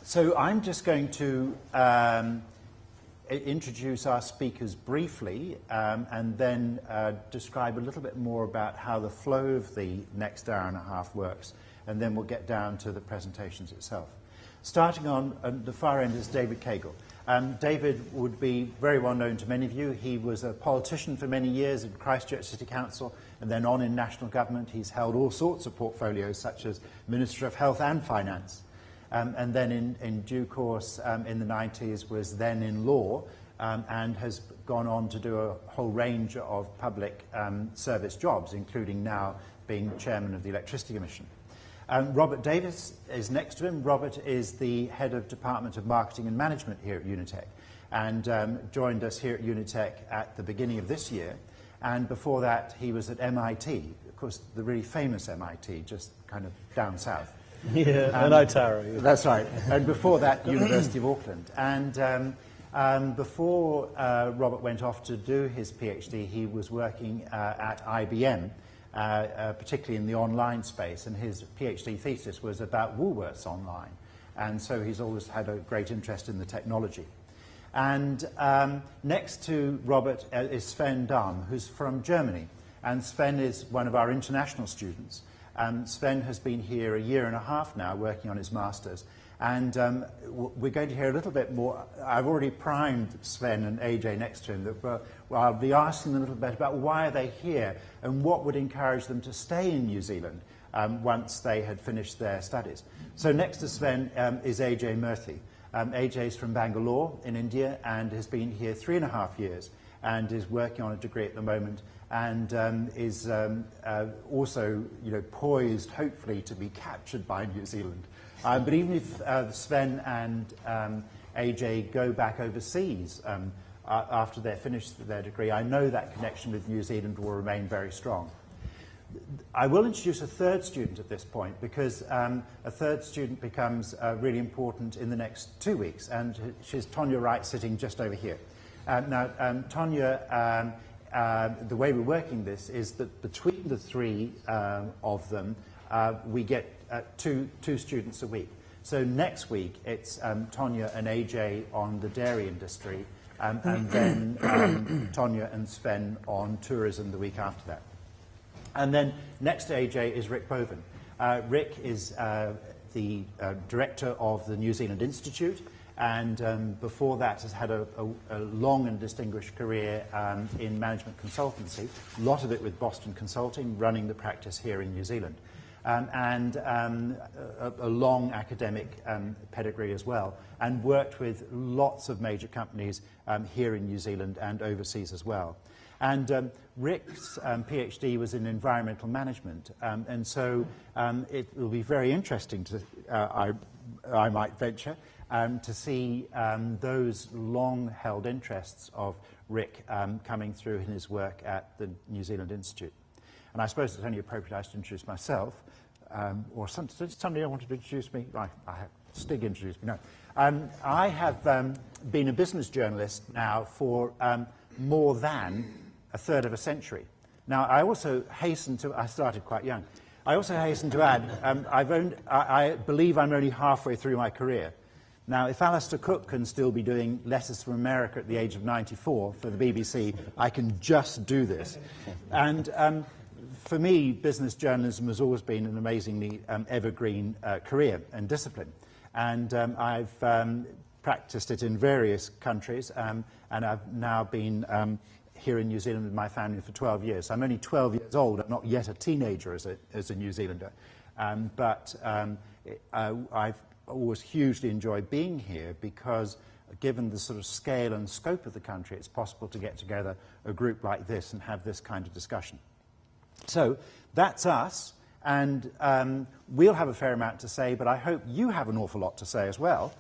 So I'm just going to introduce our speakers briefly and then describe a little bit more about how the flow of the next hour and a half works, and then we'll get down to the presentations itself. Starting on the far end is David Cagle. David would be very well known to many of you. He was a politician for many years in Christchurch City Council and then on in national government. He's held all sorts of portfolios such as Minister of Health and Finance. And then in due course in the 90s was then in law and has gone on to do a whole range of public service jobs, including now being chairman of the Electricity Commission. Robert Davis is next to him. Robert is the head of Department of Marketing and Management here at Unitec and joined us here at Unitec at the beginning of this year. And before that, he was at MIT, of course, the really famous MIT, just kind of down south. Yeah, and Otara. That's right. And before that, University of Auckland. And before Robert went off to do his PhD, he was working at IBM, particularly in the online space, and his PhD thesis was about Woolworths online. And so he's always had a great interest in the technology. And next to Robert is Sven Dahm, who's from Germany. And Sven is one of our international students. Sven has been here a year and a half now working on his master's, and we're going to hear a little bit more. I've already primed Sven and AJ next to him that I'll be asking them a little bit about why are they here and what would encourage them to stay in New Zealand once they had finished their studies. So next to Sven is AJ Murthy. AJ is from Bangalore in India and has been here 3.5 years and is working on a degree at the moment and is also, poised, hopefully, to be captured by New Zealand. But even if Sven and AJ go back overseas after they're finished their degree, I know that connection with New Zealand will remain very strong. I will introduce a third student at this point because a third student becomes really important in the next 2 weeks, and she's Tonya Wright, sitting just over here. Now, Tonya, the way we're working this is that between the three of them, we get two students a week. So next week, it's Tonya and AJ on the dairy industry, and then Tonya and Sven on tourism the week after that. And then next to AJ is Rick Boven. Rick is the director of the New Zealand Institute, and before that has had a long and distinguished career in management consultancy, a lot of it with Boston Consulting, running the practice here in New Zealand, and a long academic pedigree as well, and worked with lots of major companies here in New Zealand and overseas as well. And Rick's PhD was in environmental management, and so it will be very interesting to, I might venture, to see those long-held interests of Rick coming through in his work at the New Zealand Institute. And I suppose it's only appropriate I should introduce myself, or somebody wanted to introduce me. Stig introduced me. No, I have been a business journalist now for more than a third of a century. Now, I also hasten to, I started quite young, I also hasten to add, I believe I'm only halfway through my career. Now, if Alistair Cook can still be doing Letters from America at the age of 94 for the BBC, I can just do this. And for me, business journalism has always been an amazingly evergreen career and discipline. And I've practiced it in various countries, and I've now been here in New Zealand with my family for 12 years. I'm only 12 years old. I'm not yet a teenager as a New Zealander. But I've always hugely enjoyed being here because given the sort of scale and scope of the country, it's possible to get together a group like this and have this kind of discussion. So that's us, and we'll have a fair amount to say, but I hope you have an awful lot to say as well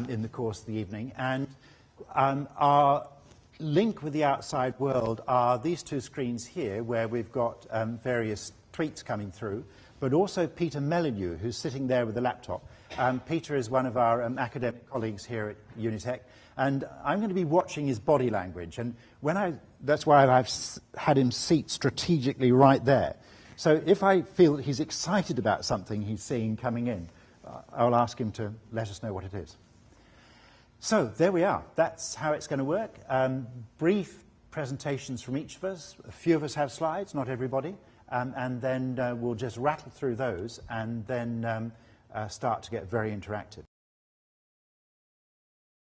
in the course of the evening. And our link with the outside world are these two screens here, where we've got various tweets coming through, but also Peter Mellinew, who's sitting there with a laptop. Peter is one of our academic colleagues here at Unitec, and I'm going to be watching his body language. And that's why I've had him seat strategically right there. So if I feel that he's excited about something he's seeing coming in, I'll ask him to let us know what it is. So there we are. That's how it's going to work. Brief presentations from each of us. A few of us have slides, not everybody. And then we'll just rattle through those and then start to get very interactive.